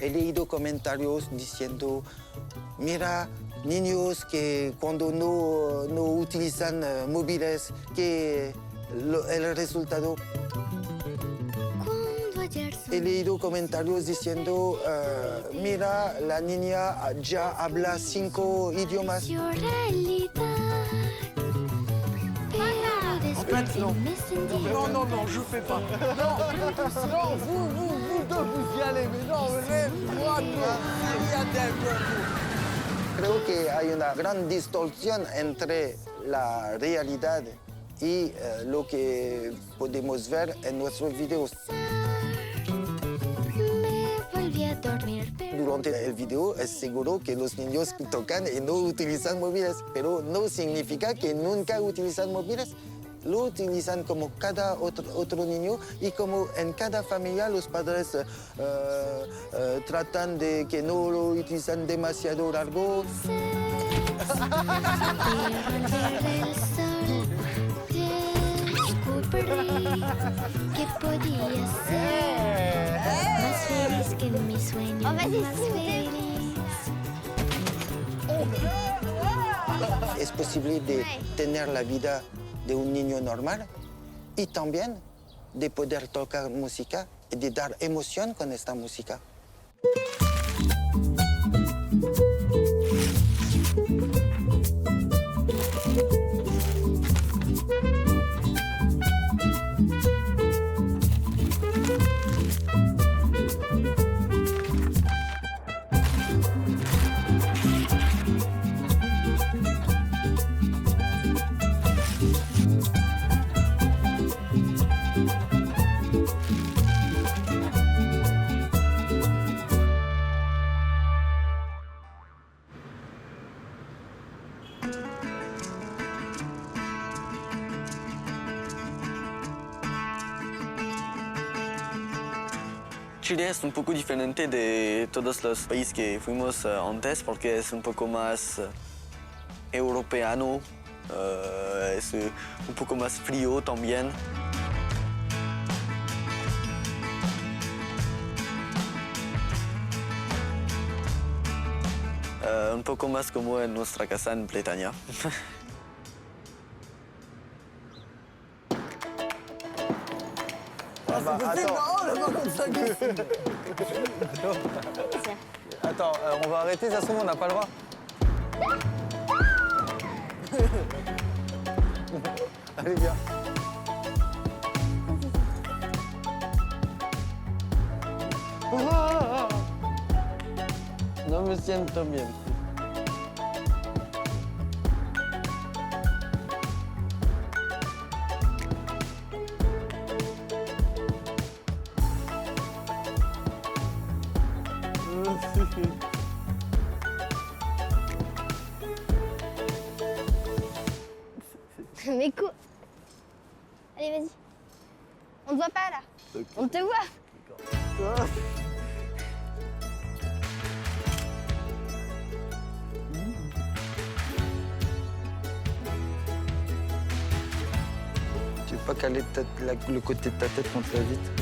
he leído comentarios diciendo, mira, niños que cuando no utilizan móviles, que el resultado... He leído comentarios diciendo, mira, la niña ya habla 5 idiomas. En fait, non. Non, je fais pas. Non, vous deux, vous y allez. Mais non, moi, non. Rien d'elle. Creo que hay una gran distorsión entre la realidad y lo que podemos ver en nuestros videos. Durante el video es seguro que los niños tocan y no utilizan móviles, pero no significa que nunca utilizan móviles. Lo utilizan como cada otro niño y como en cada familia los padres tratan de que no lo utilizan demasiado largo. ¿Qué podía ser más feliz que en mis sueños más feliz? Es posible de tener la vida de un niño normal y también de poder tocar música y de dar emoción con esta música. Chile es un poco diferente de todos los países que fuimos antes porque es un poco más europeano, es un poco más frío también. Un poco más como en nuestra casa en Bretaña. Attends, on va arrêter, ça se trouve, on n'a pas le droit. Allez, viens. No me siento bien. Mais quoi? Allez, vas-y. On te voit pas, là. Okay. On te voit. Tu veux pas caler le côté de ta tête contre la vitre?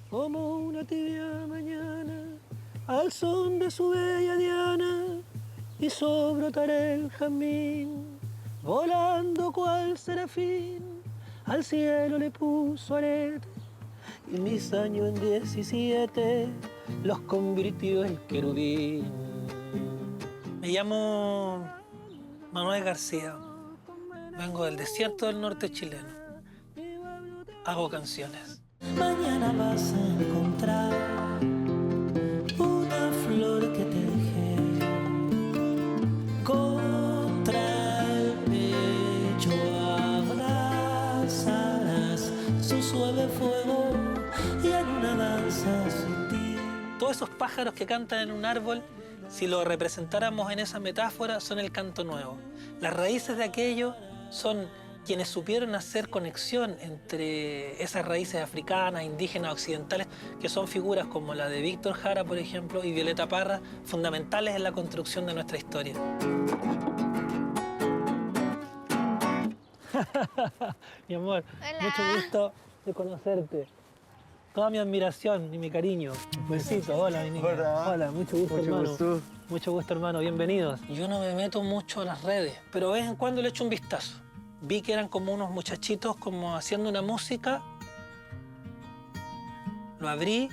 Como una tibia mañana, al son de su bella diana, hizo brotar el jazmín, volando cual serafín, al cielo le puso arete, y mis años en 17 los convirtió en querubín. Me llamo Manuel García, vengo del desierto del norte chileno, hago canciones. Mañana vas a encontrar una flor que te dejé contra el pecho, abrazarás su suave fuego y en una danza sutil. Todos esos pájaros que cantan en un árbol, si lo representáramos en esa metáfora, son el canto nuevo. Las raíces de aquello son quienes supieron hacer conexión entre esas raíces africanas, indígenas, occidentales, que son figuras como la de Víctor Jara, por ejemplo, y Violeta Parra, fundamentales en la construcción de nuestra historia. Mi amor, Hola. mucho gusto de conocerte. Toda mi admiración y mi cariño. Un besito, hola, mi niña. Hola. Mucho gusto, hermano. gusto. Mucho gusto, hermano, bienvenidos. Yo no me meto mucho a las redes, pero de vez en cuando le echo un vistazo. Vi que eran como unos muchachitos como haciendo una música. Lo abrí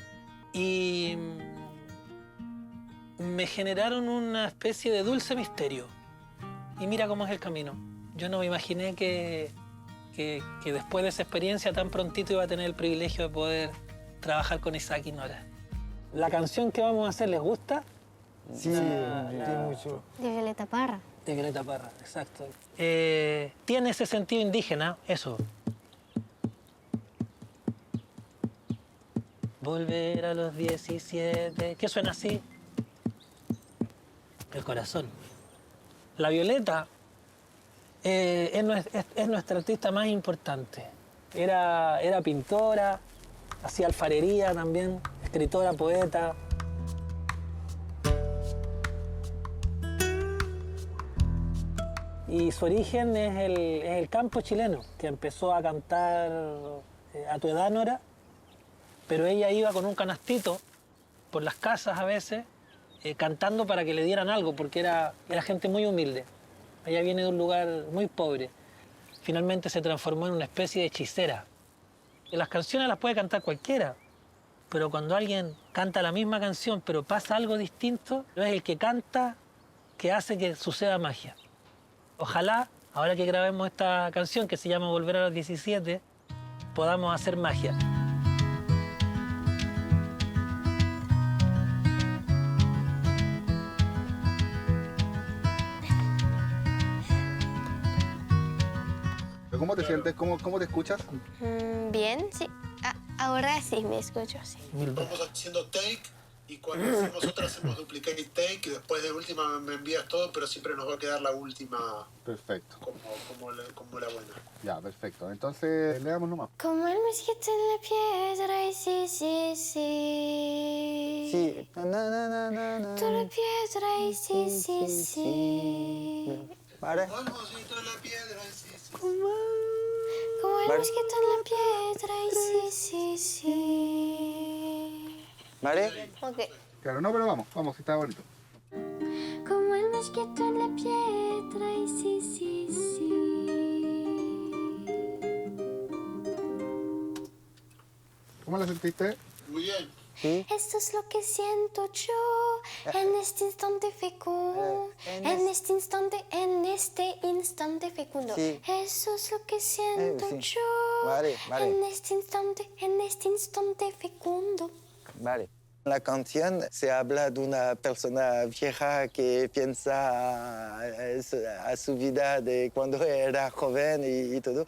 y me generaron una especie de dulce misterio. Y mira cómo es el camino. Yo no me imaginé que después de esa experiencia tan prontito iba a tener el privilegio de poder trabajar con Isaac y Nora. La canción que vamos a hacer, ¿les gusta? Sí, mucho. De Violeta Parra. De Violeta Parra, exacto. Tiene ese sentido indígena, eso. Volver a los 17. ¿Qué suena así? El corazón. La Violeta es nuestra artista más importante. Era pintora, hacía alfarería también, escritora, poeta. Y su origen es el campo chileno, que empezó a cantar a tu edad, Nora, pero ella iba con un canastito por las casas a veces, cantando para que le dieran algo, porque era gente muy humilde. Ella viene de un lugar muy pobre. Finalmente se transformó en una especie de hechicera. Y las canciones las puede cantar cualquiera, pero cuando alguien canta la misma canción, pero pasa algo distinto, es el que canta que hace que suceda magia. Ojalá, ahora que grabemos esta canción que se llama Volver a los 17, podamos hacer magia. ¿Cómo te sientes? ¿Cómo te escuchas? Bien, sí. Ahora sí me escucho, sí. Vamos haciendo take y cuando hacemos otra hacemos duplicate take y después de última me envías todo, pero siempre nos va a quedar la última Perfecto. como la buena. Ya, perfecto. Entonces, leamos nomás. Como el mosquito en la piedra y sí, sí, sí. Sí. Na, na, na, na, na. Tú la piedra y sí, sí, sí. Vale. El mosquito en la piedra, sí, sí. Como el Vale. mosquito en la piedra y sí, sí, sí. ¿Vale? Ok. Claro, no, pero vamos, está bonito. Como el mosquito en la piedra y sí, sí, sí. ¿Cómo la sentiste? Muy bien. Sí. Esto es lo que siento yo en este instante fecundo. En este instante fecundo. Sí. Eso es lo que siento Sí. yo Vale. en este instante fecundo. Vale. La canción se habla de una persona vieja que piensa a su vida de cuando era joven y todo.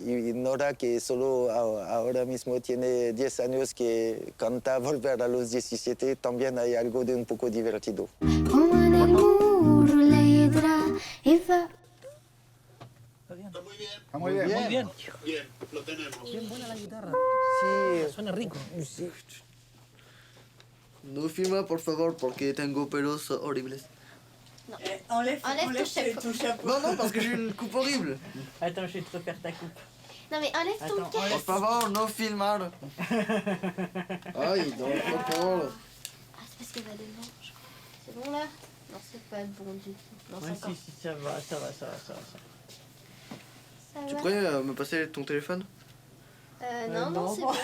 Y Nora, que solo ahora mismo tiene 10 años, que canta Volver a los 17, también hay algo de un poco divertido. Como en el muro la hiedra y va. Está muy bien. Está muy bien. Muy bien. Bien, lo tenemos. Bien buena la guitarra. Sí. Suena rico. No filma, por favor, porque tengo pelos horribles. Enlève ton chapeau. Non, parce que j'ai une coupe horrible. Attends, je vais te refaire ta coupe. Non mais enlève ton Attends, casque. Por favor, no filmar. Ay, no, por favor. Ah, c'est parce qu'elle va devant, je crois. C'est bon là? Non, c'est pas bon du tout. Non, Ouais, c'est encore. si, ça va. Ça Tu va? pourrais me passer ton téléphone? Non, non, c'est bon. bon.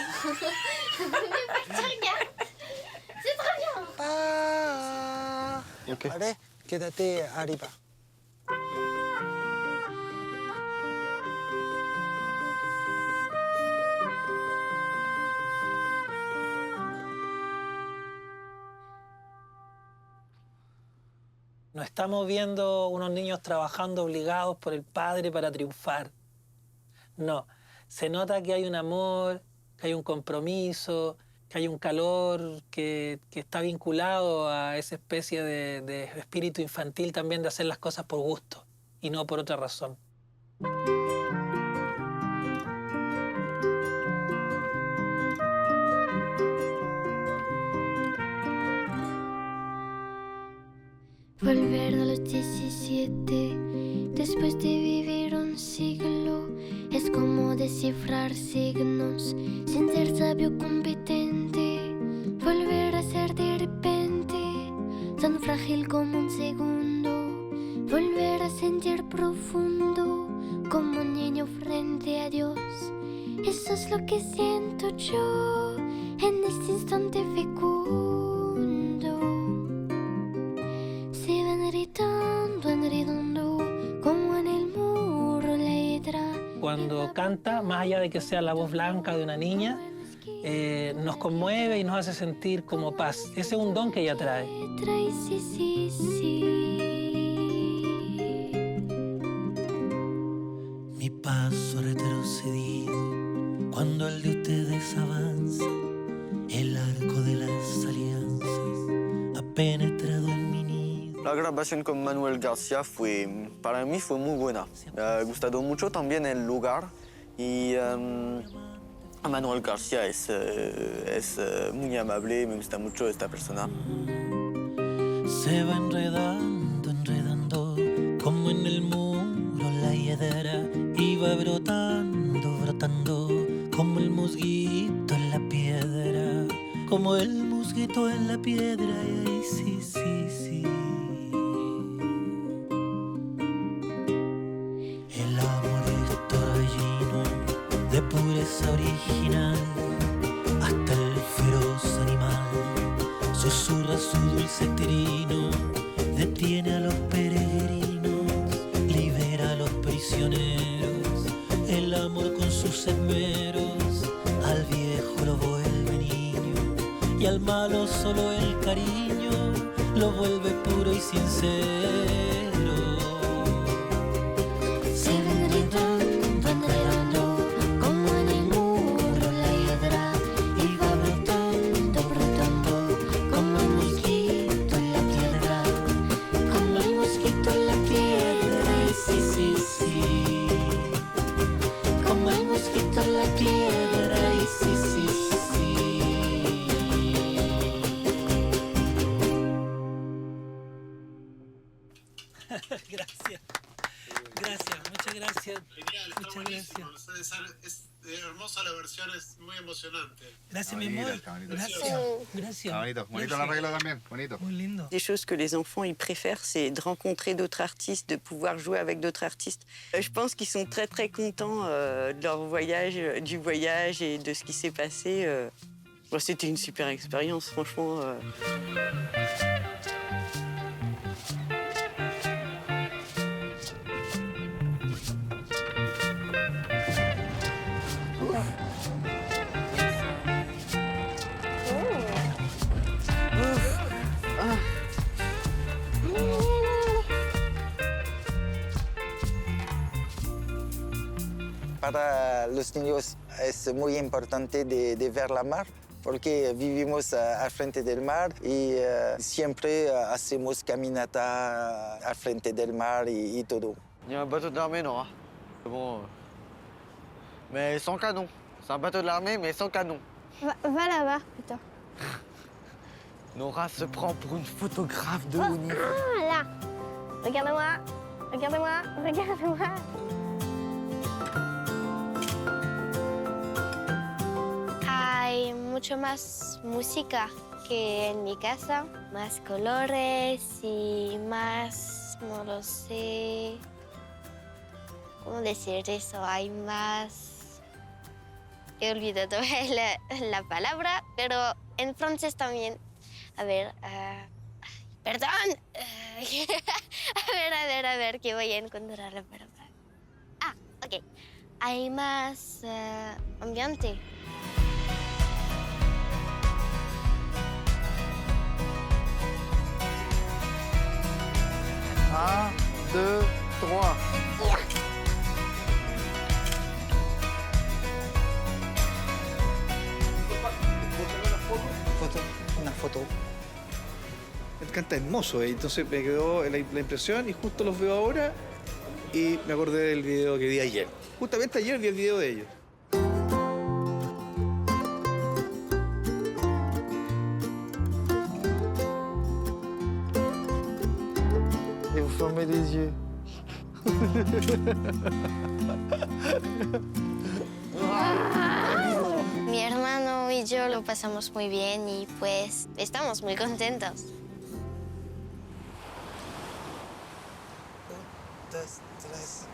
Mais pas que tu regardes. C'est très bien. Vale, quédate arriba. No estamos viendo unos niños trabajando obligados por el padre para triunfar. No, se nota que hay un amor, que hay un compromiso, que hay un calor que está vinculado a esa especie de espíritu infantil también de hacer las cosas por gusto y no por otra razón. Volver a los 17, después de vivir un un siglo. Es como descifrar signos sin ser sabio competente. Volver a ser de repente tan frágil como un segundo. Volver a sentir profundo como un niño frente a Dios. Eso es lo que siento yo en este instante fecundo. Se va enredando como en el muro la hidra. Cuando canta, más allá de que sea la voz blanca de una niña, nos conmueve y nos hace sentir como paz. Ese es un don que ella trae. Sí, sí, sí. Mi paso ha retrocedido cuando el de ustedes avanza. El arco de las alianzas ha penetrado en mi nido. La grabación con Manuel García para mí fue muy buena. Me ha gustado mucho también el lugar y Manuel García es muy amable, me gusta mucho esta persona. Se va enredando como en el muro la hiedra y va brotando como el musguito en la piedra, como el musguito en la piedra, y ahí sí. El amor es torbellino de pureza original, hasta el feroz animal susurra su dulce trino, detiene a los peregrinos, libera a los prisioneros. El amor con sus esmeros al viejo lo vuelve niño y al malo solo el cariño lo vuelve puro y sincero. Se va enredando como en el muro la hiedra y va brotando como el mosquito en la piedra, como el mosquito en la piedra, y sí, como el mosquito en la piedra, y sí. Muchas gracias. Genial, está Muchas buenísimo. gracias. Es hermosa la versión, es muy emocionante. Gracias, mi Bonito, amor. está bonito. Gracias. Está bonito el arreglo también, bonito. Muy lindo. Des choses que les enfants ils préfèrent, c'est de rencontrer d'autres artistes, de pouvoir jouer avec d'autres artistes. Je pense qu'ils sont très très contents de leur voyage, du voyage et de ce qui s'est passé. C'était une super expérience, franchement. Para los niños es muy importante de ver la mar porque vivimos al frente del mar y siempre hacemos caminata al frente del mar y todo. Il y a un bateau de l'armée, Nora. Bon, mais sans canon. C'est un bateau de l'armée, mais sans canon. Va là-bas, plutôt. Nora se prend pour une photographe de haut niveau. Ah, là. Regarde-moi. Hay mucho más música que en mi casa, más colores y más, no lo sé, ¿cómo decir eso? Hay más... He olvidado la palabra, pero en francés también. A ver, perdón. A ver, que voy a encontrar la palabra. Ah, ok. Hay más ambiente. Un, deux, trois. Una foto. Canta hermoso, entonces me quedó la impresión y justo los veo ahora y me acordé del video que vi ayer. Justamente ayer vi el video de ellos. Et vous fermez les yeux. Mi hermano y yo lo pasamos muy bien y pues estamos muy contentos. Dos, tres.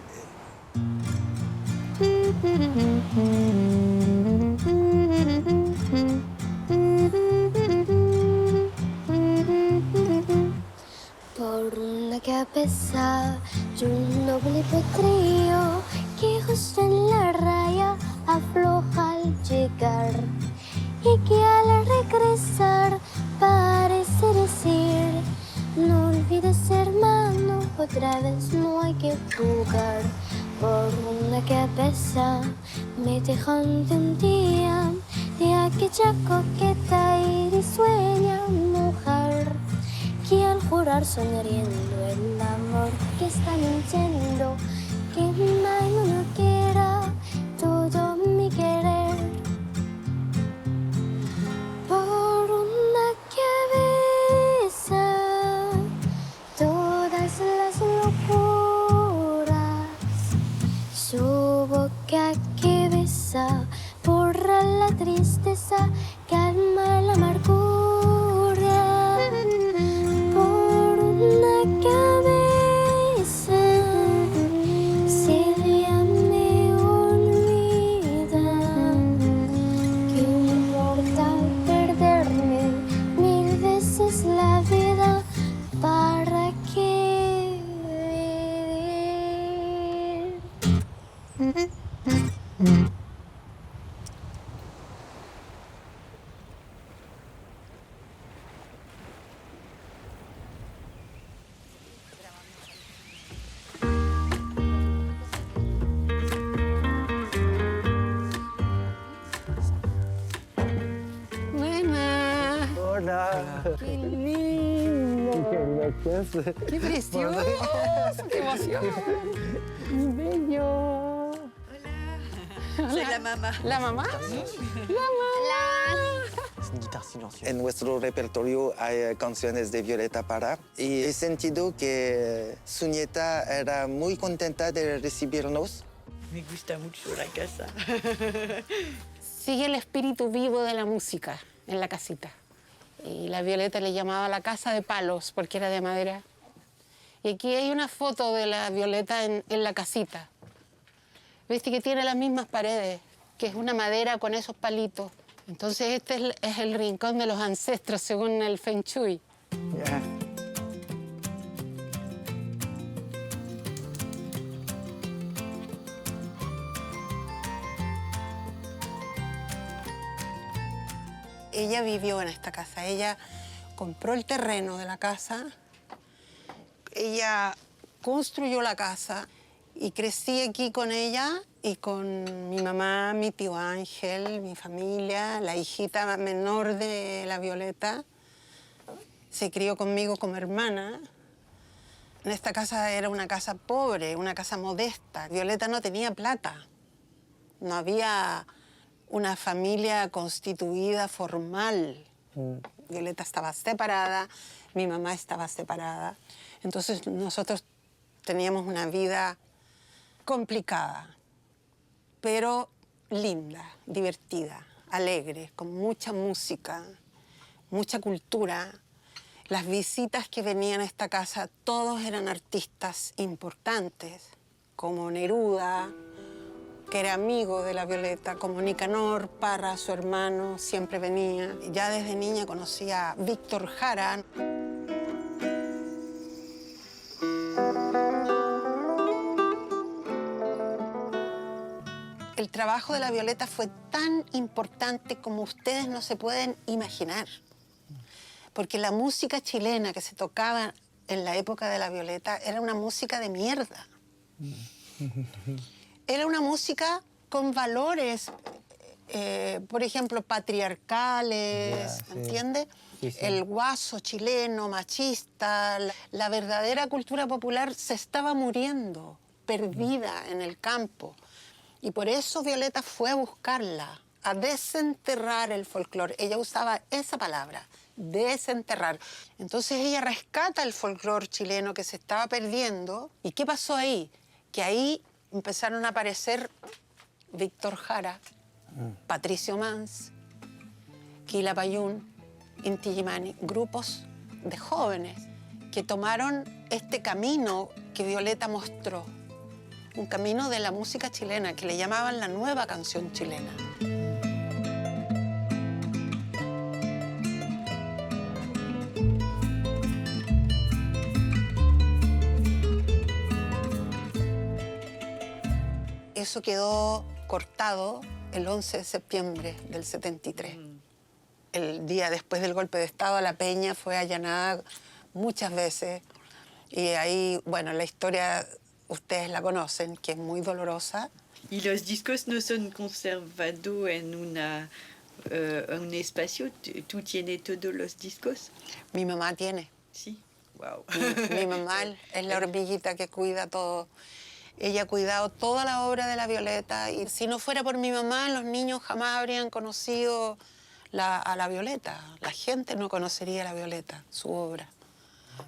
Por una cabeza y un noble potrillo que justo en la raya afloja al llegar y que al regresar parece decir: no olvides, hermano, otra vez no hay que jugar. Por una cabeza me dejan de un día de aquella coqueta y risueña mujer que al jurar sonriendo el amor que está mintiendo, que mi mano no quiera todo mi querer. Por una cabeza todas las locuras, su boca que besa borra la tristeza, calma la amargura. Por una cabeza si ella me olvida, que importa perderme 1000 veces la vida, ¿para qué vivir? Buena. Hola. ¡Qué lindo! Gracias. ¡Qué precioso! ¡Qué emoción! ¡Bello! Soy la mamá. ¿La mamá? En nuestro repertorio hay canciones de Violeta Parra y he sentido que su nieta era muy contenta de recibirnos. Me gusta mucho la casa. Sigue el espíritu vivo de la música en la casita. Y la Violeta le llamaba la casa de palos porque era de madera. Y aquí hay una foto de la Violeta en la casita. Viste que tiene las mismas paredes, que es una madera con esos palitos. Entonces este es el rincón de los ancestros según el Feng Shui. Ya. Ella vivió en esta casa. Ella compró el terreno de la casa. Ella construyó la casa y crecí aquí con ella y con mi mamá, mi tío Ángel, mi familia, la hijita menor de la Violeta. Se crió conmigo como hermana. En esta casa era una casa pobre, una casa modesta. Violeta no tenía plata. No había una familia constituida formal. Violeta estaba separada, mi mamá estaba separada. Entonces nosotros teníamos una vida complicada, pero linda, divertida, alegre, con mucha música, mucha cultura. Las visitas que venían a esta casa, todos eran artistas importantes, como Neruda, que era amigo de la Violeta, como Nicanor Parra, su hermano, siempre venía. Ya desde niña conocía a Víctor Jara. El trabajo de la Violeta fue tan importante como ustedes no se pueden imaginar. Porque la música chilena que se tocaba en la época de la Violeta era una música de mierda. Era una música con valores, por ejemplo, patriarcales, ¿entiendes? Sí, sí. El guaso chileno, machista, la verdadera cultura popular se estaba muriendo, perdida en el campo. Y por eso Violeta fue a buscarla, a desenterrar el folclore. Ella usaba esa palabra, desenterrar. Entonces ella rescata el folclore chileno que se estaba perdiendo. ¿Y qué pasó ahí? Que ahí empezaron a aparecer Víctor Jara, Patricio Mans, Quilapayún, Inti Illimani, grupos de jóvenes que tomaron este camino que Violeta mostró, un camino de la música chilena que le llamaban la nueva canción chilena. Eso quedó cortado el 11 de septiembre del 73. El día después del golpe de Estado, la Peña fue allanada muchas veces. Y ahí, bueno, la historia ustedes la conocen, que es muy dolorosa. ¿Y los discos no son conservados en un espacio? ¿Tú tienes todos los discos? Mi mamá tiene. Sí. Wow. Mi mamá es la hormiguita que cuida todo. Ella ha cuidado toda la obra de la Violeta y si no fuera por mi mamá, los niños jamás habrían conocido a la Violeta. La gente no conocería a la Violeta, su obra.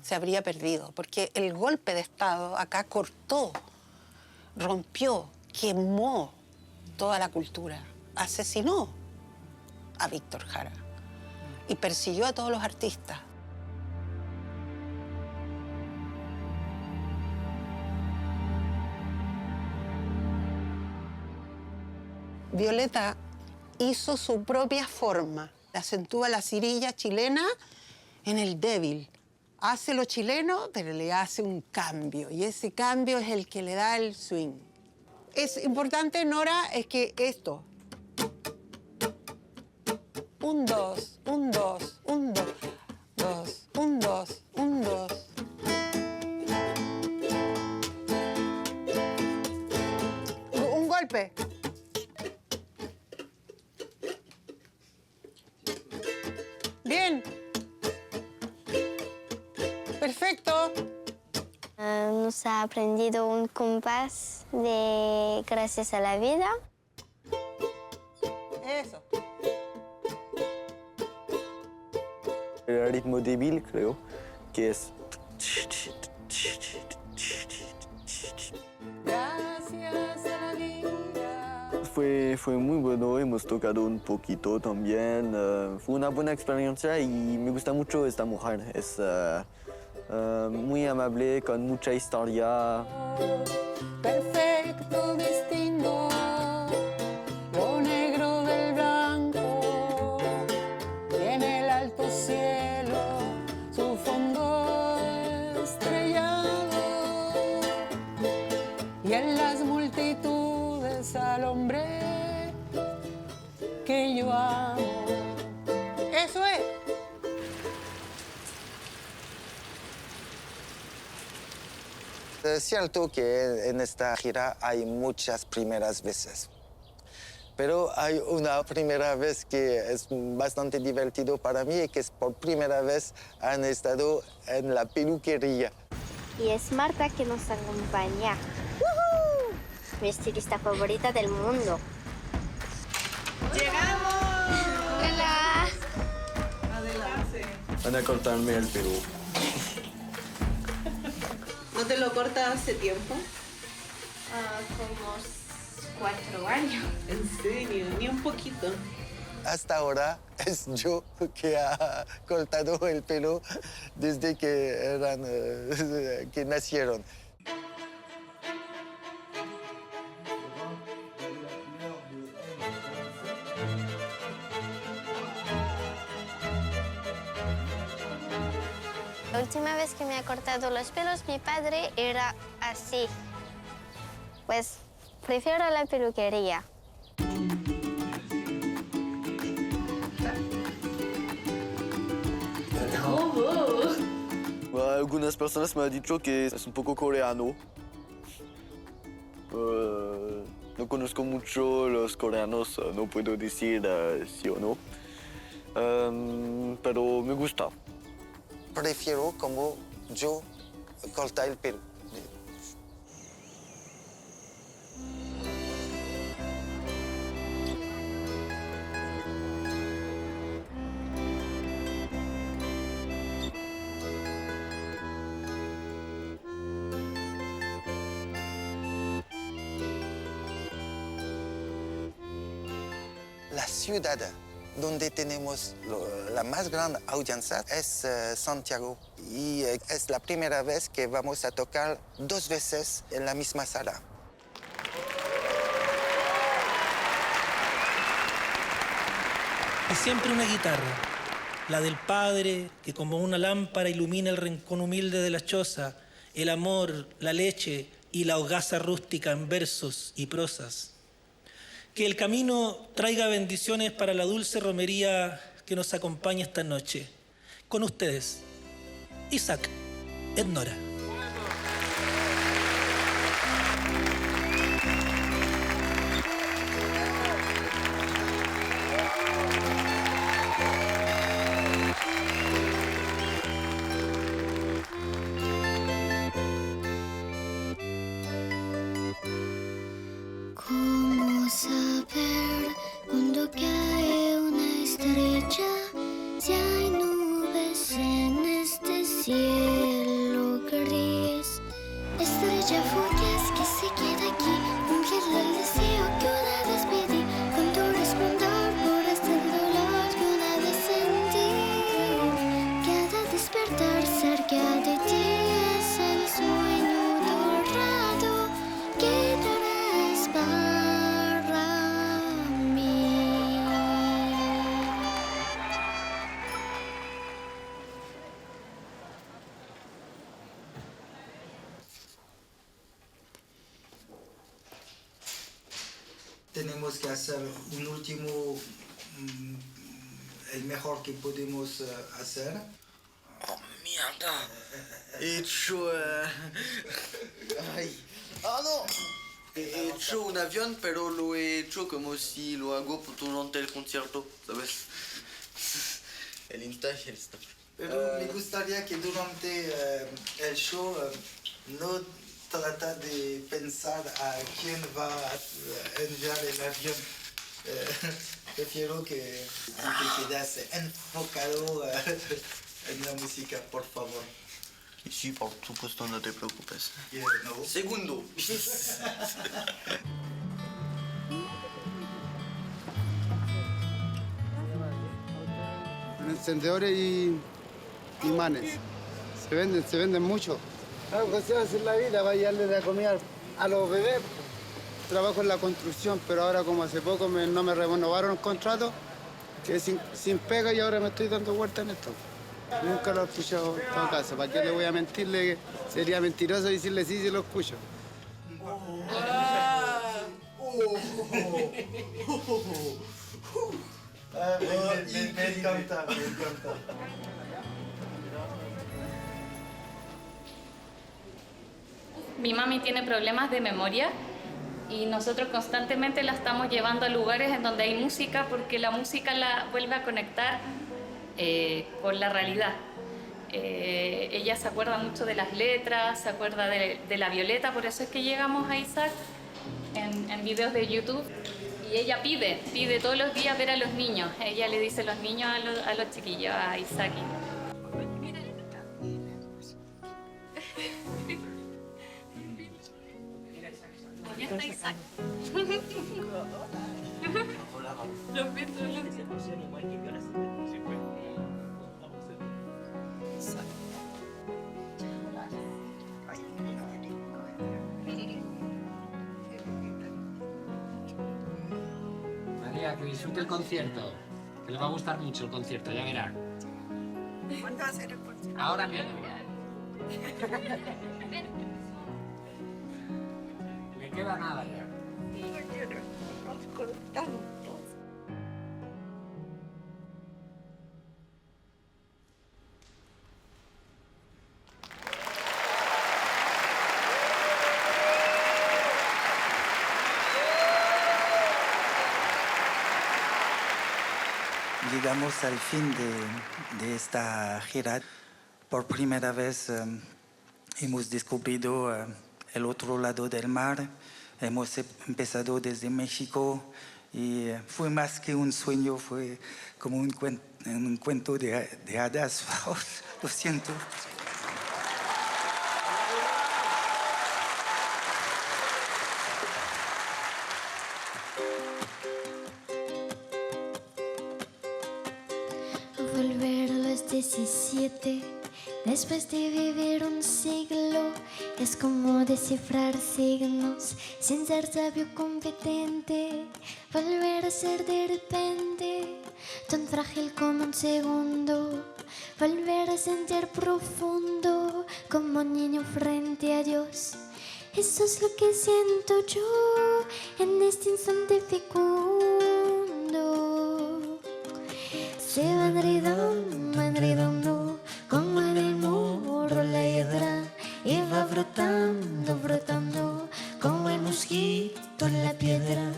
Se habría perdido, porque el golpe de Estado acá cortó, rompió, quemó toda la cultura, asesinó a Víctor Jara y persiguió a todos los artistas. Violeta hizo su propia forma, acentúa la cirilla chilena en el débil. Hace lo chileno, pero le hace un cambio, y ese cambio es el que le da el swing. Es importante, Nora, es que esto. 1, 2, 1, 2, 1, 2, 2, 1, 2, 1, 2. Un golpe. Bien. Perfecto. Nos ha aprendido un compás de Gracias a la vida. Eso. El ritmo débil, creo, que es... Gracias a la vida. Fue muy bueno, hemos tocado un poquito también. Fue una buena experiencia y me gusta mucho esta mujer. Es muy amable, con mucha historia. Perfecto distingo lo negro del blanco y en el alto cielo su fondo estrellado y en las multitudes al hombre que yo amo. Eso es. Es cierto que en esta gira hay muchas primeras veces, pero hay una primera vez que es bastante divertido para mí y que es por primera vez han estado en la peluquería. Y es Marta que nos acompaña. ¡Woohoo! Mi estilista favorita del mundo. ¡Llegamos! ¡Hola! Van a cortarme el pelo. ¿No te lo cortas hace tiempo? Como 4 años. ¿En serio? Ni un poquito. Hasta ahora es yo que ha cortado el pelo desde que nacieron. La última vez que me ha cortado los pelos, mi padre era así. Pues prefiero la peluquería. Algunas personas me han dicho que es un poco coreano. No conozco mucho los coreanos, no puedo decir sí o no. Pero me gusta. Prefiero como yo cortar el pelo. ciudad donde tenemos la más gran audiencia es Santiago. Y es la primera vez que vamos a tocar 2 veces en la misma sala. Y siempre una guitarra, la del padre, que como una lámpara ilumina el rincón humilde de la choza, el amor, la leche y la hogaza rústica en versos y prosas. Que el camino traiga bendiciones para la dulce romería que nos acompaña esta noche. Con ustedes, Isaac Etnora. ¿Cómo saber cuando cae una estrella? Si hay nubes en este cielo gris. Estrella fugaz que se queda aquí, un fiel del deseo que una vez pedí, con tu resplandor por este dolor que una vez sentí. Cada despertar cerca de ti es el sueño dorado que darás para mí. Tenemos que hacer un último, el mejor que podemos hacer. Oh, mierda. He hecho... Ay. ¡Ah, no! He hecho un avión, pero lo he hecho como si lo hago durante el concierto, ¿sabes? El Insta y el Snap. Pero me gustaría que durante el show no trata de pensar a quién va a enviar el avión. Prefiero que te quedas enfocado en la música, por favor. Sí, por supuesto, no te preocupes. No. Segundo. Encendedores y imanes. Se venden mucho. Algo que se hace en la vida, va a darle la comida a los bebés. Trabajo en la construcción, pero ahora como hace poco no me renovaron el contrato, quedé sin pega y ahora me estoy dando vuelta en esto. Nunca lo he escuchado en todo caso. ¿Para qué le voy a mentirle? Sería mentiroso decirle sí si lo escucho. Me encanta, me encanta. Mi mami tiene problemas de memoria y nosotros constantemente la estamos llevando a lugares en donde hay música porque la música la vuelve a conectar con la realidad. Ella se acuerda mucho de las letras, se acuerda de la Violeta, por eso es que llegamos a Isaac en videos de YouTube. Y ella pide todos los días ver a los niños. Ella le dice a los niños a los chiquillos, a Isaac. Ya está Isaac. Los ves todos los días. María, que disfrute el concierto. Que le va a gustar mucho el concierto, ya verá. ¿Cuándo va a ser el concierto? Ahora mismo. Le queda nada ya. No quiero, con tantos. Llegamos al fin de esta gira. Por primera vez hemos descubierto el otro lado del mar. Hemos empezado desde México y fue más que un sueño, fue como un cuento de hadas. Lo siento. 17. Después de vivir un siglo, es como descifrar signos sin ser sabio competente. Volver a ser de repente tan frágil como un segundo. Volver a sentir profundo como un niño frente a Dios. Eso es lo que siento yo en este instante fecundo. Se va enredando como en el muro la hiedra y va brotando, brotando como el mosquito en la piedra,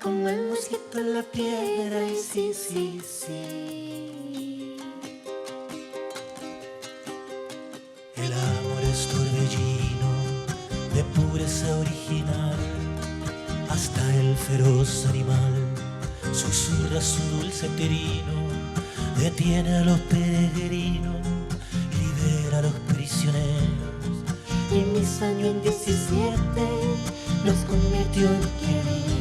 como el mosquito en la piedra. Y sí, sí, sí. El amor es torbellino de pureza original, hasta el feroz animal susurra su dulce terino, detiene a los peregrinos, libera a los prisioneros, y en mis años en 17 los convirtió en querer.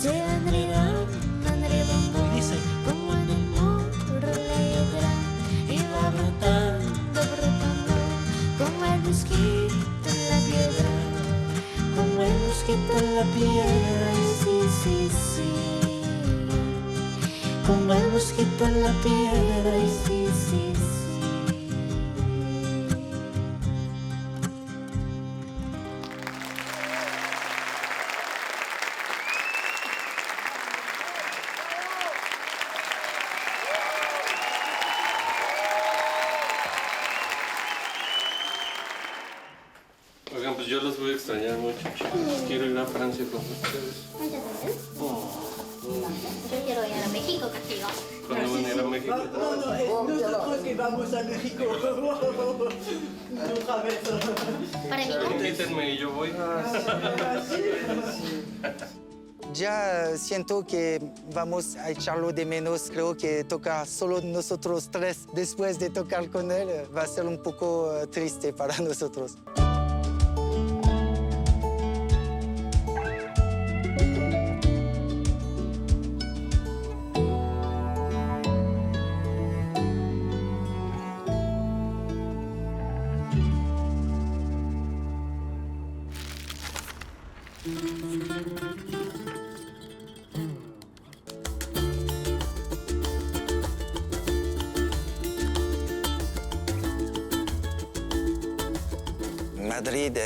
Se va enredando y dice como en el muro la hiedra y va brotando, brotando como el mosquito en la piedra, como el mosquito en la piedra. Y sí, sí, sí, como el mosquito en la piedra. Y sí, sí, sí. Oigan, pues yo los voy a extrañar mucho, chicos. Quiero ir a Francia con ustedes. Yo quiero ir a México contigo. ¿Cuándo van a ir a México? Nosotros que vamos a México. Otra vez. Para mí. Invítenme y yo voy. Ya siento que vamos a echarlo de menos. Creo que tocar solo nosotros tres después de tocar con él va a ser un poco triste para nosotros. Madrid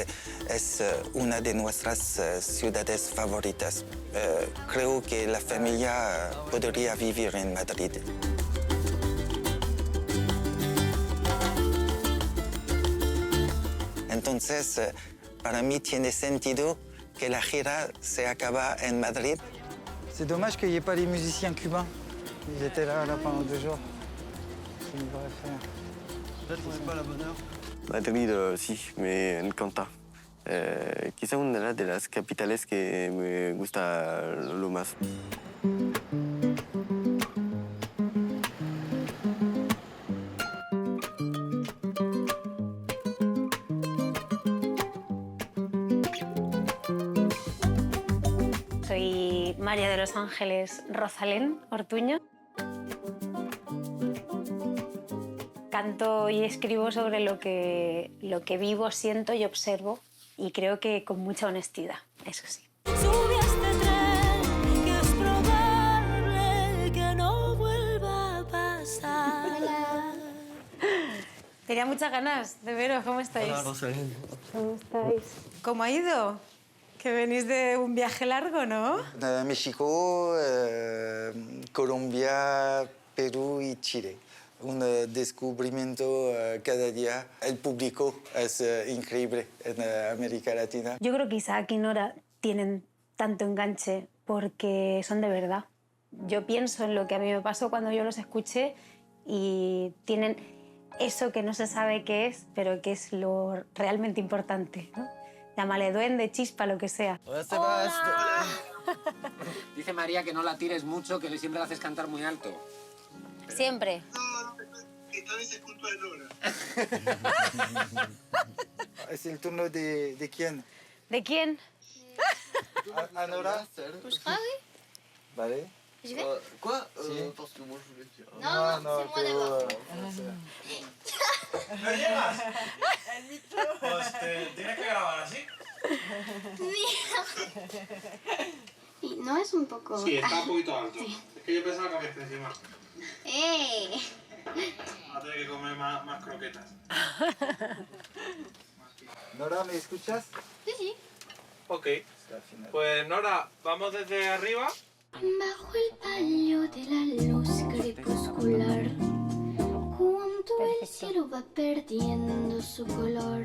es una de nuestras ciudades favoritas. Creo que la familia podría vivir en Madrid. Entonces, para mí tiene sentido que la gira se acaba en Madrid. C'est dommage qu'il n'y ait pas les musiciens cubains. Ils étaient là pendant 2 jours. C'est une vraie affaire. Peut-être que c'est pas la bonne heure. Madrid sí, me encanta. Quizá una de las capitales que me gusta lo más. Soy María de los Ángeles Rosalén Ortuño. Canto y escribo sobre lo que vivo, siento y observo, y creo que con mucha honestidad, eso sí. Sube a este tren, que es probable que no vuelva a pasar. Tenía muchas ganas de veros, ¿cómo estáis? Hola, Rosalén. ¿Cómo estáis? ¿Cómo ha ido? Que venís de un viaje largo, ¿no? México, Colombia, Perú y Chile. Un descubrimiento cada día. El público es increíble en América Latina. Yo creo que Isaac y Nora tienen tanto enganche porque son de verdad. Yo pienso en lo que a mí me pasó cuando yo los escuché y tienen eso que no se sabe qué es, pero que es lo realmente importante, ¿no? Llámale duende, chispa, lo que sea. Dice María que no la tires mucho, que siempre la haces cantar muy alto. Siempre. Esta vez es culpa de Nora. Es el turno de quién? ¿De quién? ¿A Nora? Pues Javi. Vale. Je vais Quoi Parce que moi je voulais dire. Non, non, c'est moi d'abord. ¿No llegas? Pues tienes que grabar así. No es un poco... Sí, está un poquito alto. Es que yo pensaba que habías encima. Va a tener que comer más croquetas. Nora, ¿me escuchas? Sí, sí. Ok. Pues Nora, vamos desde arriba. Bajo el palio de la luz crepuscular, junto el cielo va perdiendo su color.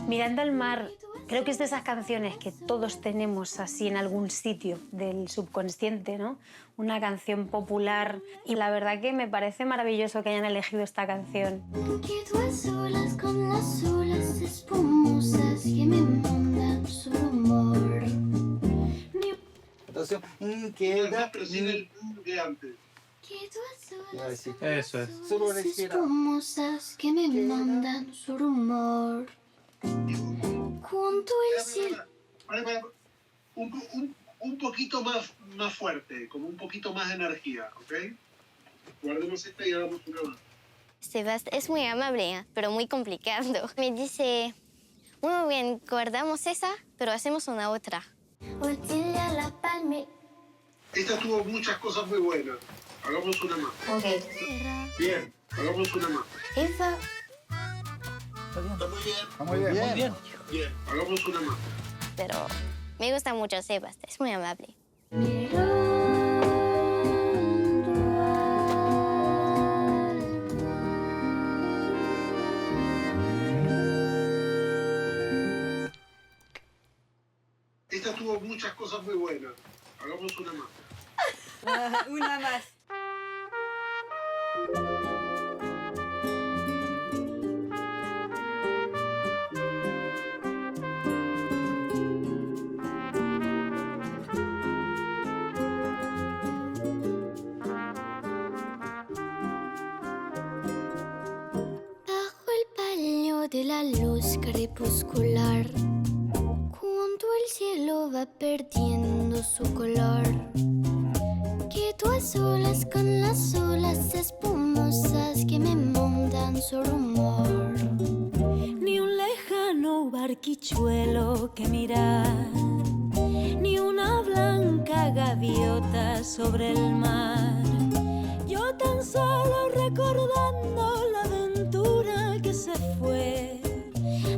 Mirando al mar, creo que es de esas canciones que todos tenemos así en algún sitio del subconsciente, ¿no? Una canción popular. Y la verdad que me parece maravilloso que hayan elegido esta canción. Quedo a solas con las olas espumosas que me mandan su rumor. Atención, queda... Pero sin el de antes. Quedo a solas Eso es. con Solo las respira. espumosas que me mandan su rumor. Junto el cielo... Para. Un poquito más fuerte, como un poquito más de energía, ¿ok? Guardemos esta y hagamos una más. Sebastián es muy amable, pero muy complicado. Me dice, muy bien, guardamos esa, pero hacemos una otra. Esta tuvo muchas cosas muy buenas. Hagamos una más. Ok. Bien, hagamos una más. Esa. Está muy bien. Está muy bien. Muy bien. Bien, hagamos una más. Pero me gusta mucho Sebastián, es muy amable. Esta tuvo muchas cosas muy buenas. Hagamos una más. Una más. Bajo el palio de la luz crepuscular, junto el cielo va perdiendo su color. Quedo a solas con las olas espumosas que me mandan su rumor. Ni un lejano barquichuelo que mirar, ni una blanca gaviota sobre el mar. Yo tan solo recordando la aventura que se fue,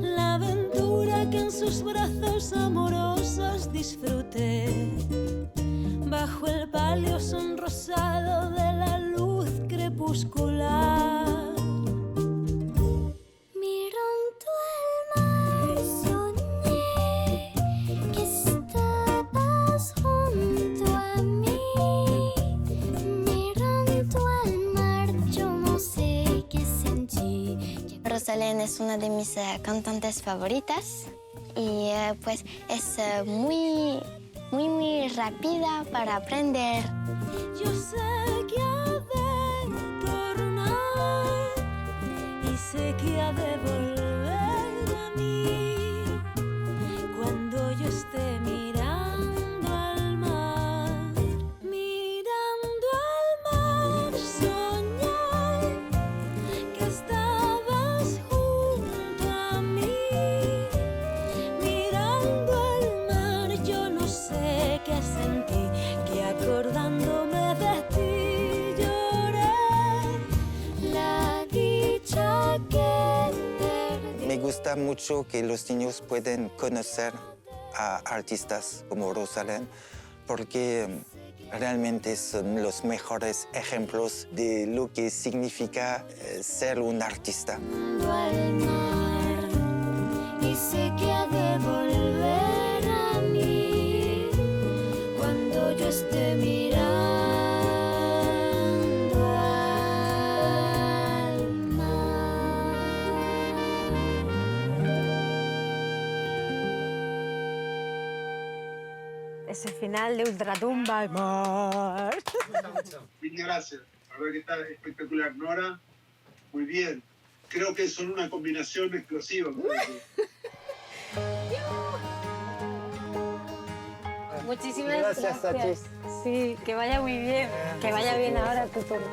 la aventura que en sus brazos amorosos disfruté. Bajo el palio sonrosado de la luz crepuscular, Mirando al mar soñé que estabas junto a mí. Mirando al mar yo no sé qué sentí. Rosalén es una de mis cantantes favoritas y pues es muy rápida para aprender. yo sé que ha de tornar y sé que ha de volver a mí cuando yo esté mirando al mar. Mirando al mar soñé que estabas junto a mí. Mirando al mar yo no sé qué sentí, que acordándome de ti lloré la dicha que perdí. Me gusta mucho que los niños pueden conocer a artistas como Rosalén porque realmente son los mejores ejemplos de lo que significa ser un artista. Al mar y sé que ha de volver a mí cuando yo esté mirando al mar. Ese final de Ultratumba. Mar. Muchas gracias. La verdad que está espectacular. Nora, muy bien. Creo que son una combinación explosiva. Muchísimas Gracias, Tati. Sí, que vaya muy bien. Que vaya bien ahora tu turno.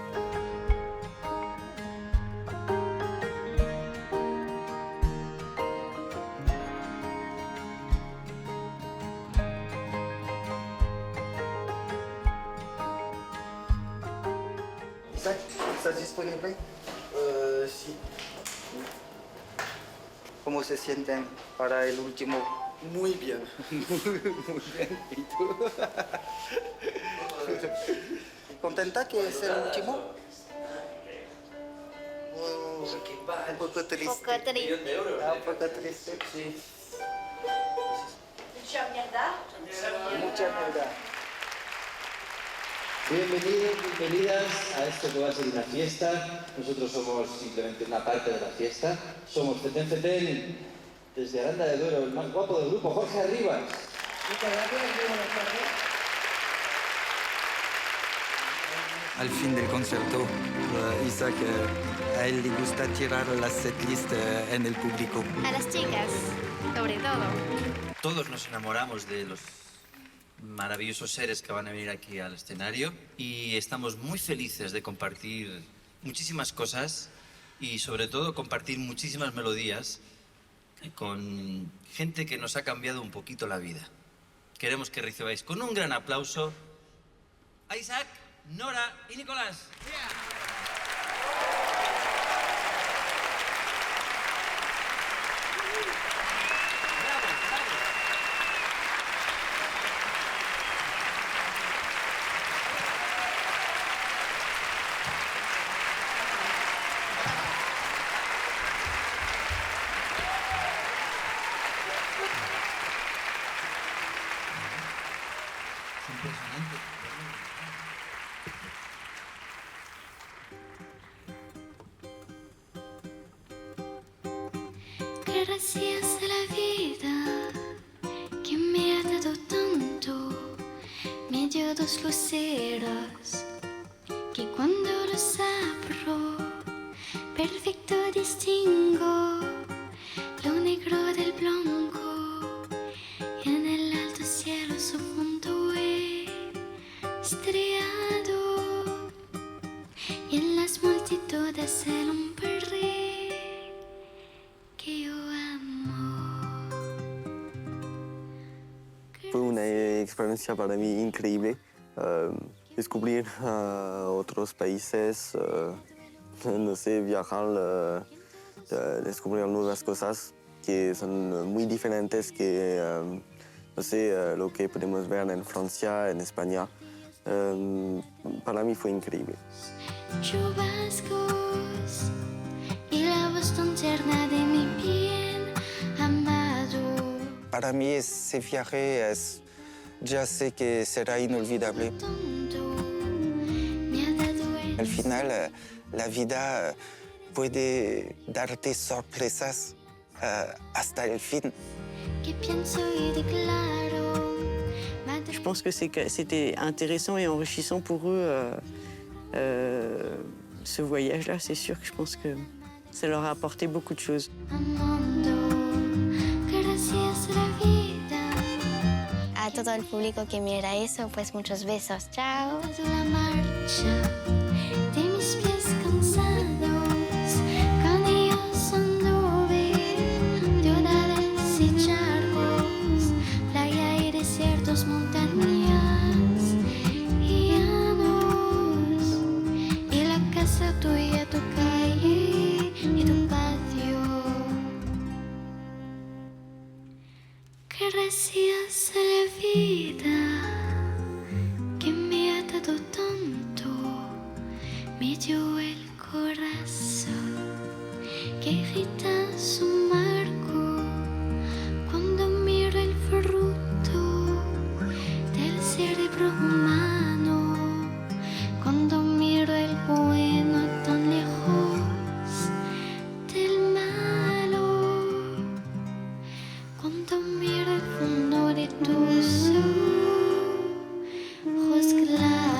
Isaac, ¿estás disponible? Sí. ¿Cómo se sienten para el último? Muy bien. Muy bien. ¿Y tú? ¿Contenta que es el último? Un poco triste. Un poco triste. Un poco triste, sí. Mucha mierda. Mucha mierda. Bienvenidos, bienvenidas a esto que va a ser una fiesta. Nosotros somos simplemente una parte de la fiesta. Somos Feten Feten, desde Aranda de Duero, el más guapo del grupo, Jorge Arribas. Muchas gracias. Buenas tardes. Al fin del concierto, Isaac, a él le gusta tirar la setlist en el público. A las chicas, sobre todo. Todos nos enamoramos de los maravillosos seres que van a venir aquí al escenario y estamos muy felices de compartir muchísimas cosas y sobre todo compartir muchísimas melodías con gente que nos ha cambiado un poquito la vida. Queremos que recibáis con un gran aplauso a Isaac, Nora y Nicolás. Gracias a la vida que me ha dado tanto, me dio dos luceros que cuando los abro, perfecto distingo lo negro del blanco y en el alto cielo su punto estrellado y en las multitudes el hombre que yo amo. Fue una experiencia para mí increíble. Descubrir otros países, no sé, viajar, descubrir nuevas cosas que son muy diferentes que, no sé, lo que podemos ver en Francia, en España. Para mí fue increíble. Chubascos y la voz tan tierna de mi bien amado. Para mí ese viaje ya sé que será inolvidable. Al final, la vida puede darte sorpresas hasta el fin. Que pienso y declaro. Je pense que c'était intéressant et enrichissant pour eux, ce voyage-là. C'est sûr que je pense que ça leur a apporté beaucoup de choses. Gracias a la vida. A todo el público que mira eso, pues muchos besos. Chao. La marcha de mis pies cansados, con ellos anduve, ciudades y charcos, playa y desiertos, montañas y llanos, y la casa tuya, tu calle y tu patio. Gracias a la vida que me ha dado tanto, me dio el corazón que grita su marco cuando miro el fruto del cerebro humano, cuando miro el bueno tan lejos del malo, cuando miro el fondo de tus ojos claros.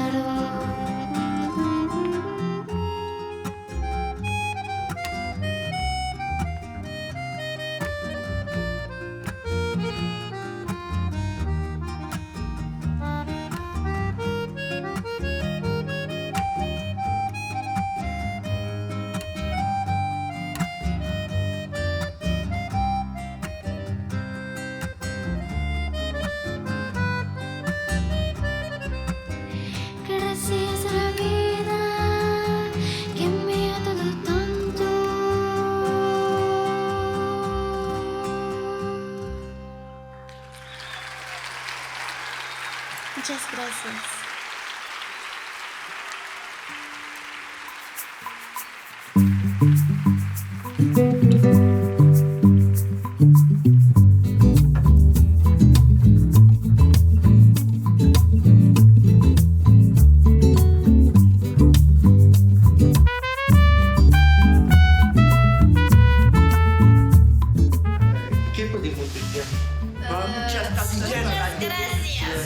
Muchas gracias. ¿Qué podemos decir? Gracias.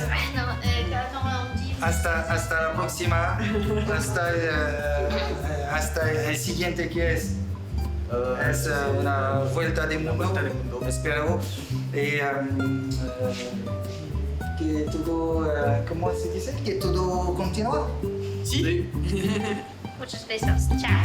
Bueno, cada uno un día. Hasta la próxima, hasta el siguiente que es una vuelta de mundo, espero. Y, que todo, ¿cómo se dice? Que todo continúa. Muchos besos. Chao.